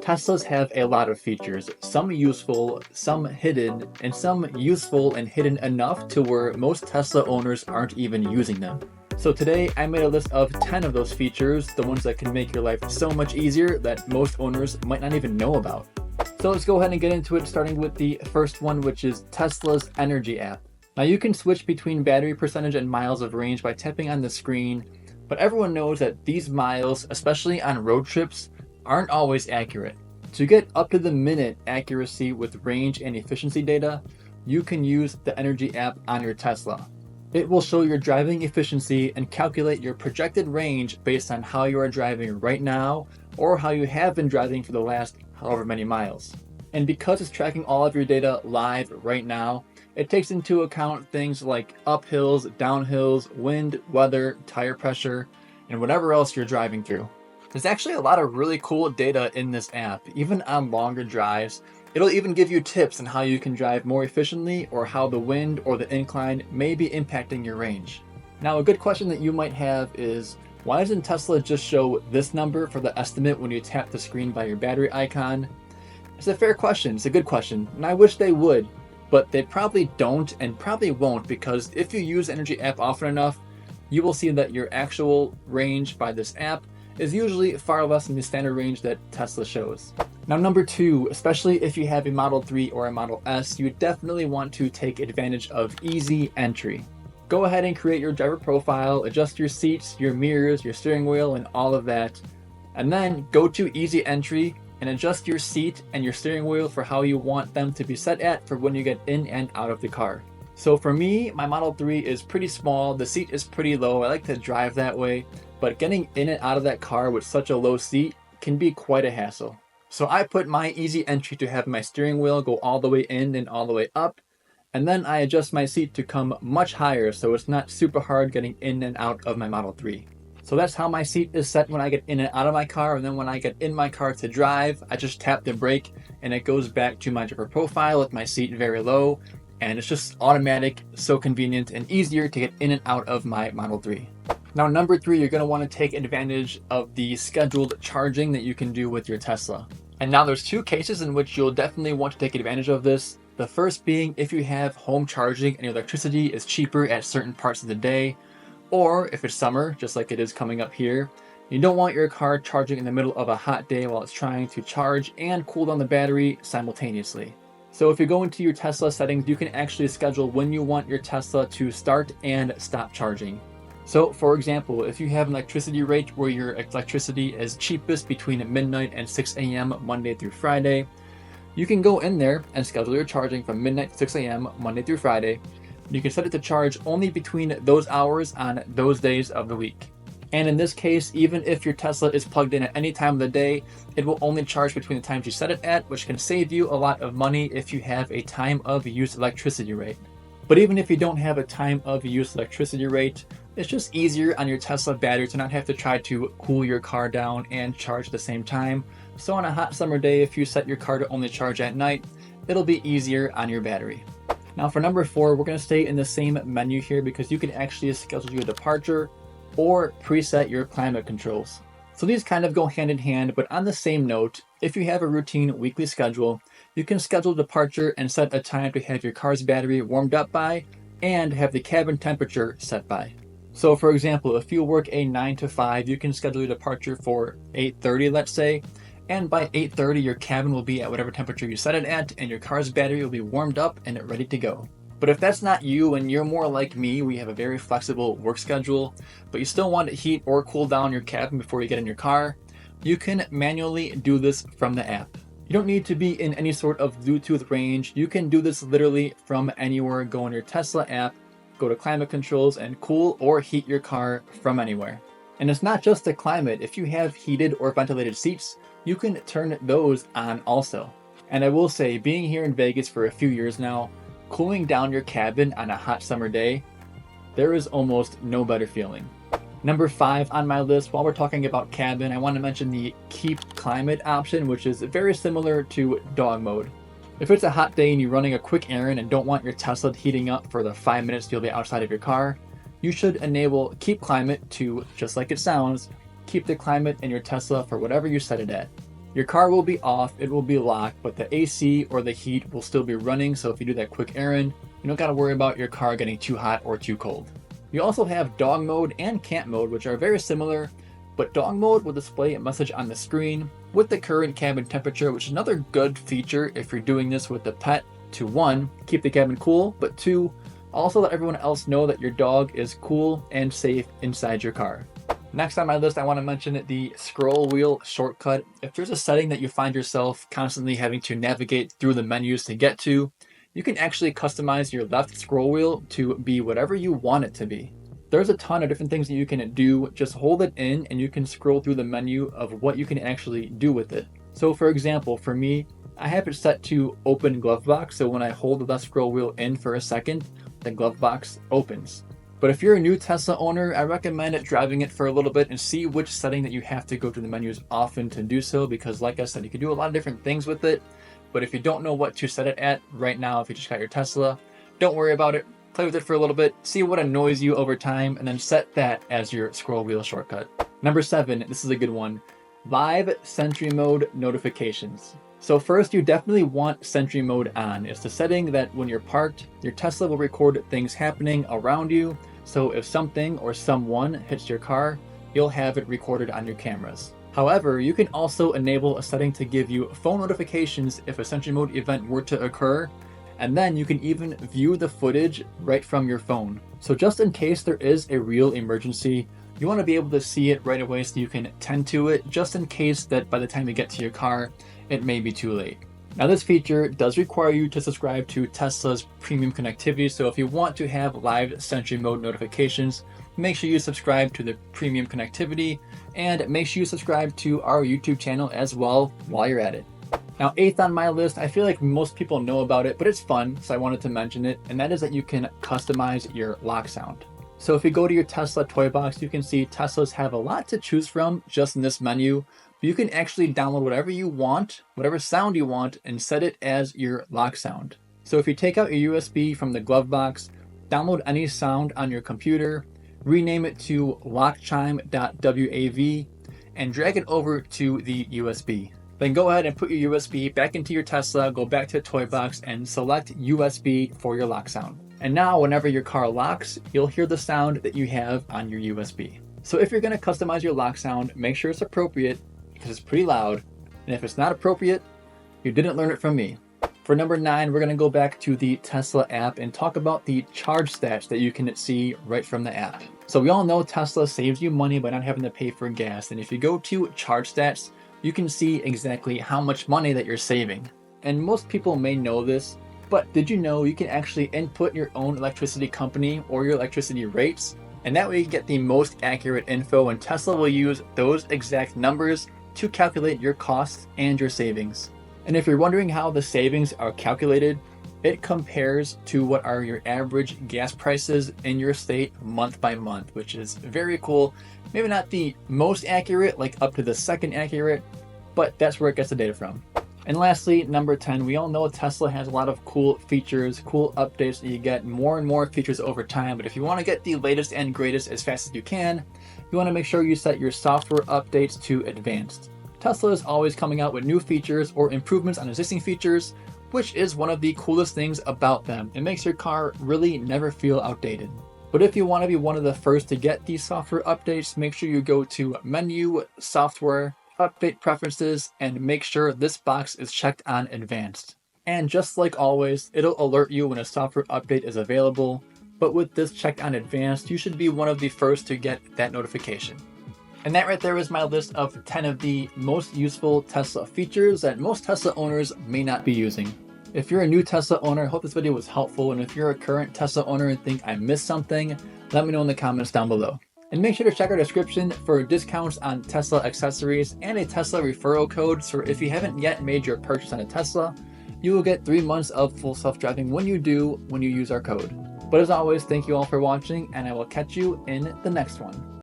Teslas have a lot of features, some useful, some hidden, and some useful and hidden enough to where most Tesla owners aren't even using them. So today I made a list of 10 of those features, the ones that can make your life so much easier that most owners might not even know about. So let's go ahead and get into it, starting with the first one, which is Tesla's Energy app. Now you can switch between battery percentage and miles of range by tapping on the screen, but everyone knows that these miles, especially on road trips, aren't always accurate. To get up to the minute accuracy with range and efficiency data, you can use the Energy app on your Tesla. It will show your driving efficiency and calculate your projected range based on how you are driving right now or how you have been driving for the last however many miles. And because it's tracking all of your data live right now, it takes into account things like uphills, downhills, wind, weather, tire pressure, and whatever else you're driving through. There's actually a lot of really cool data in this app, even on longer drives. It'll even give you tips on how you can drive more efficiently or how the wind or the incline may be impacting your range. Now, a good question that you might have is, why doesn't Tesla just show this number for the estimate when you tap the screen by your battery icon? It's a fair question, it's a good question, and I wish they would, but they probably don't and probably won't, because if you use Energy app often enough, you will see that your actual range by this app is usually far less than the standard range that Tesla shows. Now, number two, especially if you have a Model 3 or a Model S, you definitely want to take advantage of easy entry. Go ahead and create your driver profile, adjust your seats, your mirrors, your steering wheel, and all of that. And then go to easy entry and adjust your seat and your steering wheel for how you want them to be set at for when you get in and out of the car. So for me, my Model 3 is pretty small, the seat is pretty low, I like to drive that way, but getting in and out of that car with such a low seat can be quite a hassle. So I put my easy entry to have my steering wheel go all the way in and all the way up, and then I adjust my seat to come much higher so it's not super hard getting in and out of my Model 3. So that's how my seat is set when I get in and out of my car, and then when I get in my car to drive, I just tap the brake and it goes back to my driver profile with my seat very low, and it's just automatic, so convenient and easier to get in and out of my Model 3. Now, number three, you're going to want to take advantage of the scheduled charging that you can do with your Tesla. And now there's two cases in which you'll definitely want to take advantage of this. The first being if you have home charging and your electricity is cheaper at certain parts of the day, or if it's summer, just like it is coming up here, you don't want your car charging in the middle of a hot day while it's trying to charge and cool down the battery simultaneously. So if you go into your Tesla settings, you can actually schedule when you want your Tesla to start and stop charging. So for example, if you have an electricity rate where your electricity is cheapest between midnight and 6 a.m. Monday through Friday, you can go in there and schedule your charging from midnight to 6 a.m. Monday through Friday. You can set it to charge only between those hours on those days of the week. And in this case, even if your Tesla is plugged in at any time of the day, it will only charge between the times you set it at, which can save you a lot of money if you have a time of use electricity rate. But even if you don't have a time of use electricity rate, it's just easier on your Tesla battery to not have to try to cool your car down and charge at the same time. So on a hot summer day, if you set your car to only charge at night, it'll be easier on your battery. Now for number four, we're going to stay in the same menu here because you can actually schedule your departure or preset your climate controls. So these kind of go hand in hand, but on the same note, if you have a routine weekly schedule, you can schedule departure and set a time to have your car's battery warmed up by and have the cabin temperature set by. So for example, if you work a 9 to 5, you can schedule your departure for 8:30, let's say, and by 8:30 your cabin will be at whatever temperature you set it at and your car's battery will be warmed up and ready to go. But if that's not you and you're more like me, we have a very flexible work schedule, but you still want to heat or cool down your cabin before you get in your car, you can manually do this from the app. You don't need to be in any sort of Bluetooth range. You can do this literally from anywhere. Go on your Tesla app, go to climate controls and cool or heat your car from anywhere. And it's not just the climate. If you have heated or ventilated seats, you can turn those on also. And I will say, being here in Vegas for a few years now, cooling down your cabin on a hot summer day, there is almost no better feeling. Number five on my list, while we're talking about cabin, I want to mention the keep climate option, which is very similar to dog mode. If it's a hot day and you're running a quick errand and don't want your Tesla heating up for the 5 minutes you'll be outside of your car, you should enable keep climate to, just like it sounds, keep the climate in your Tesla for whatever you set it at. Your car will be off, it will be locked, but the AC or the heat will still be running, so if you do that quick errand, you don't gotta worry about your car getting too hot or too cold. You also have dog mode and camp mode, which are very similar, but dog mode will display a message on the screen with the current cabin temperature, which is another good feature if you're doing this with the pet to 1, keep the cabin cool, but 2, also let everyone else know that your dog is cool and safe inside your car. Next on my list, I want to mention the scroll wheel shortcut. If there's a setting that you find yourself constantly having to navigate through the menus to get to, you can actually customize your left scroll wheel to be whatever you want it to be. There's a ton of different things that you can do. Just hold it in and you can scroll through the menu of what you can actually do with it. So for example, for me, I have it set to open glove box. So when I hold the left scroll wheel in for a second, the glove box opens. But if you're a new Tesla owner, I recommend driving it for a little bit and see which setting that you have to go to the menus often to do so, because like I said, you can do a lot of different things with it. But if you don't know what to set it at right now, if you just got your Tesla, don't worry about it. Play with it for a little bit, see what annoys you over time, and then set that as your scroll wheel shortcut. Number 7, this is a good one. Live Sentry mode notifications. So first, you definitely want Sentry mode on. It's the setting that when you're parked, your Tesla will record things happening around you. So if something or someone hits your car, you'll have it recorded on your cameras. However, you can also enable a setting to give you phone notifications if a Sentry mode event were to occur, and then you can even view the footage right from your phone. So just in case there is a real emergency, you want to be able to see it right away so you can tend to it, just in case that by the time you get to your car, it may be too late. Now this feature does require you to subscribe to Tesla's premium connectivity, so if you want to have live Sentry mode notifications, make sure you subscribe to the premium connectivity, and make sure you subscribe to our YouTube channel as well while you're at it. Now 8th on my list, I feel like most people know about it, but it's fun, so I wanted to mention it, and that is that you can customize your lock sound. So if you go to your Tesla toy box, you can see Teslas have a lot to choose from just in this menu. But you can actually download whatever you want, whatever sound you want, and set it as your lock sound. So if you take out your USB from the glove box, download any sound on your computer, rename it to lockchime.wav, and drag it over to the USB. Then go ahead and put your USB back into your Tesla, go back to the toy box, and select USB for your lock sound. And now whenever your car locks, you'll hear the sound that you have on your USB. So if you're going to customize your lock sound, make sure it's appropriate, because it's pretty loud. And if it's not appropriate, you didn't learn it from me. For number 9, we're going to go back to the Tesla app and talk about the charge stats that you can see right from the app. So we all know Tesla saves you money by not having to pay for gas. And if you go to charge stats, you can see exactly how much money that you're saving. And most people may know this, but did you know you can actually input your own electricity company or your electricity rates? And that way you get the most accurate info, and Tesla will use those exact numbers to calculate your costs and your savings. And if you're wondering how the savings are calculated, it compares to what are your average gas prices in your state month by month, which is very cool. Maybe not the most accurate, like up to the second accurate, but that's where it gets the data from. And lastly, number 10, we all know Tesla has a lot of cool features, cool updates that you get more and more features over time. But if you want to get the latest and greatest as fast as you can, you want to make sure you set your software updates to advanced. Tesla is always coming out with new features or improvements on existing features, which is one of the coolest things about them. It makes your car really never feel outdated. But if you want to be one of the first to get these software updates, make sure you go to Menu, Software, Update Preferences, and make sure this box is checked on Advanced. And just like always, it'll alert you when a software update is available, but with this checked on Advanced, you should be one of the first to get that notification. And that right there is my list of 10 of the most useful Tesla features that most Tesla owners may not be using. If you're a new Tesla owner, I hope this video was helpful, and if you're a current Tesla owner and think I missed something, let me know in the comments down below. And make sure to check our description for discounts on Tesla accessories and a Tesla referral code, so if you haven't yet made your purchase on a Tesla, you will get 3 months of full self-driving when you use our code. But as always, thank you all for watching, and I will catch you in the next one.